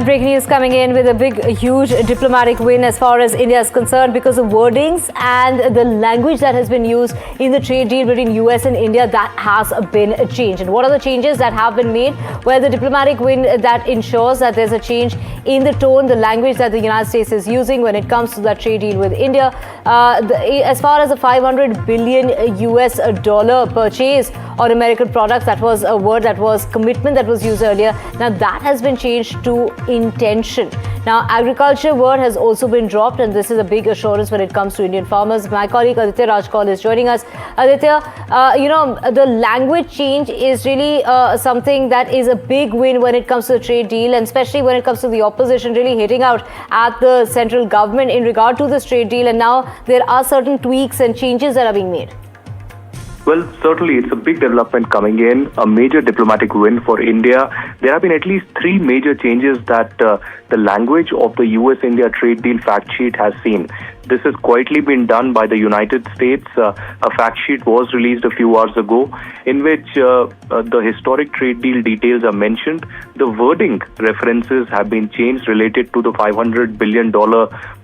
Breaking news coming in with a huge diplomatic win as far as India is concerned, because the wordings and the language that has been used in the trade deal between US and India, that has been changed. And what are the changes that have been made? Well, the diplomatic win that ensures that there's a change in the tone, the language that the United States is using when it comes to that trade deal with India. As far as the $500 billion US dollar purchase on American products, that was a word, that was commitment that was used earlier. Now that has been changed to intention. Now, agriculture word has also been dropped, and this is a big assurance when it comes to Indian farmers. My colleague Aditya Rajkol is joining us. Aditya, the language change is really something that is a big win when it comes to the trade deal, and especially when it comes to the opposition really hitting out at the central government in regard to this trade deal. And now there are certain tweaks and changes that are being made. Well, certainly it's a big development coming in, a major diplomatic win for India. There have been at least three major changes that the language of the US-India trade deal fact sheet has seen. This has quietly been done by the United States. A fact sheet was released a few hours ago in which the historic trade deal details are mentioned. The wording references have been changed related to the $500 billion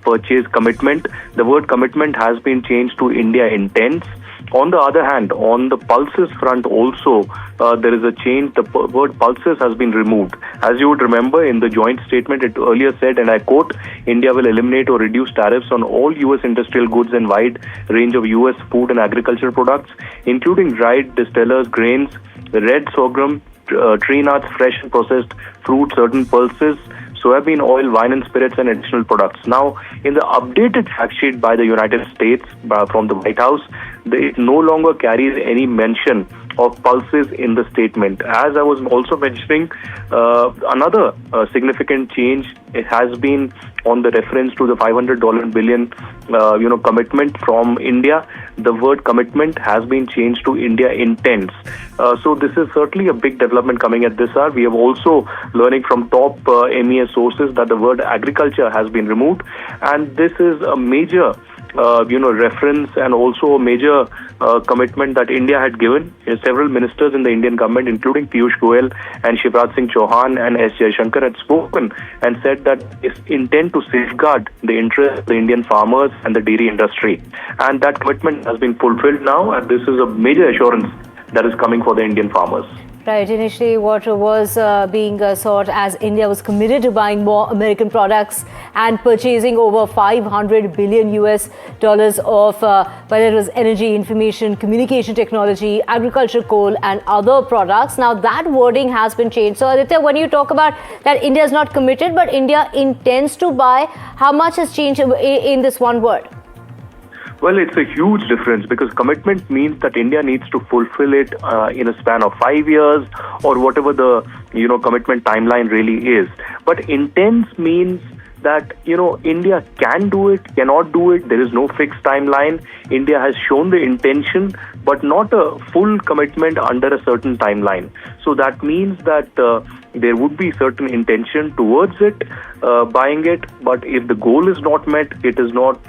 purchase commitment. The word commitment has been changed to India intends. On the other hand, on the pulses front also, there is a change. The word pulses has been removed. As you would remember, in the joint statement, it earlier said, and I quote, India will eliminate or reduce tariffs on all U.S. industrial goods and wide range of U.S. food and agricultural products, including dried distillers, grains, red sorghum, tree nuts, fresh and processed fruit, certain pulses, soybean oil, wine and spirits, and additional products. Now, in the updated fact sheet by the United States from the White House, it no longer carries any mention of pulses in the statement. As I was also mentioning, another significant change has been on the reference to the $500 billion commitment from India. The word commitment has been changed to India intends. So this is certainly a big development coming at this hour. We have also learning from top MES sources that the word agriculture has been removed, and this is a major reference and also a major commitment that India had given. Several ministers in the Indian government, including Piyush Goyal and Shivraj Singh Chauhan and S. Jaishankar, had spoken and said that it's intent to safeguard the interests of the Indian farmers and the dairy industry. And that commitment has been fulfilled now, and this is a major assurance that is coming for the Indian farmers. Right. Initially, what was being sought as India was committed to buying more American products and purchasing over $500 billion US dollars of whether it was energy, information, communication technology, agriculture, coal, and other products. Now that wording has been changed. So, Aditya, when you talk about that India is not committed, but India intends to buy, how much has changed in this one word? Well, it's a huge difference because commitment means that India needs to fulfill it in a span of 5 years or whatever the commitment timeline really is. But intents means that India can do it, cannot do it. There is no fixed timeline. India has shown the intention, but not a full commitment under a certain timeline. So that means that there would be certain intention towards it, buying it, but if the goal is not met, it is not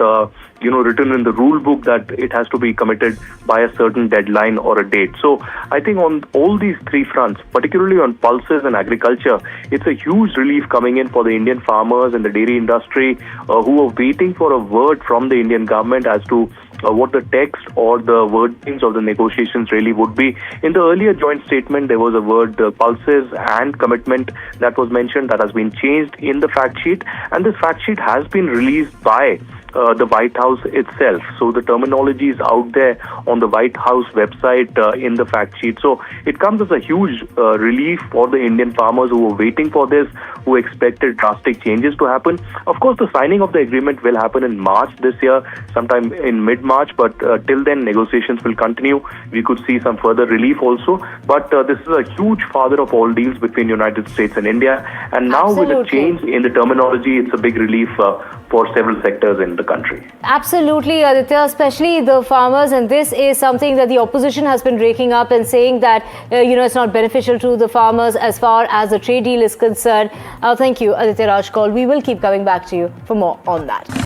written in the rule book that it has to be committed by a certain deadline or a date. So I think on all these three fronts, particularly on pulses and agriculture, it's a huge relief coming in for the Indian farmers and the dairy industry who are waiting for a word from the Indian government as to what the text or the wordings of the negotiations really would be. In the earlier joint statement, there was a word pulses and commitment that was mentioned, that has been changed in the fact sheet, and this fact sheet has been released by the White House itself. So the terminology is out there on the White House website in the fact sheet. So it comes as a huge relief for the Indian farmers who were waiting for this, who expected drastic changes to happen. Of course, the signing of the agreement will happen in March this year, sometime in mid-March, but till then negotiations will continue. We could see some further relief also. But this is a huge father of all deals between United States and India. And now with a change in the terminology, it's a big relief for several sectors in the country. Absolutely, Aditya, especially the farmers, and this is something that the opposition has been raking up and saying that it's not beneficial to the farmers as far as the trade deal is concerned. Thank you, Aditya Rajkol. We will keep coming back to you for more on that.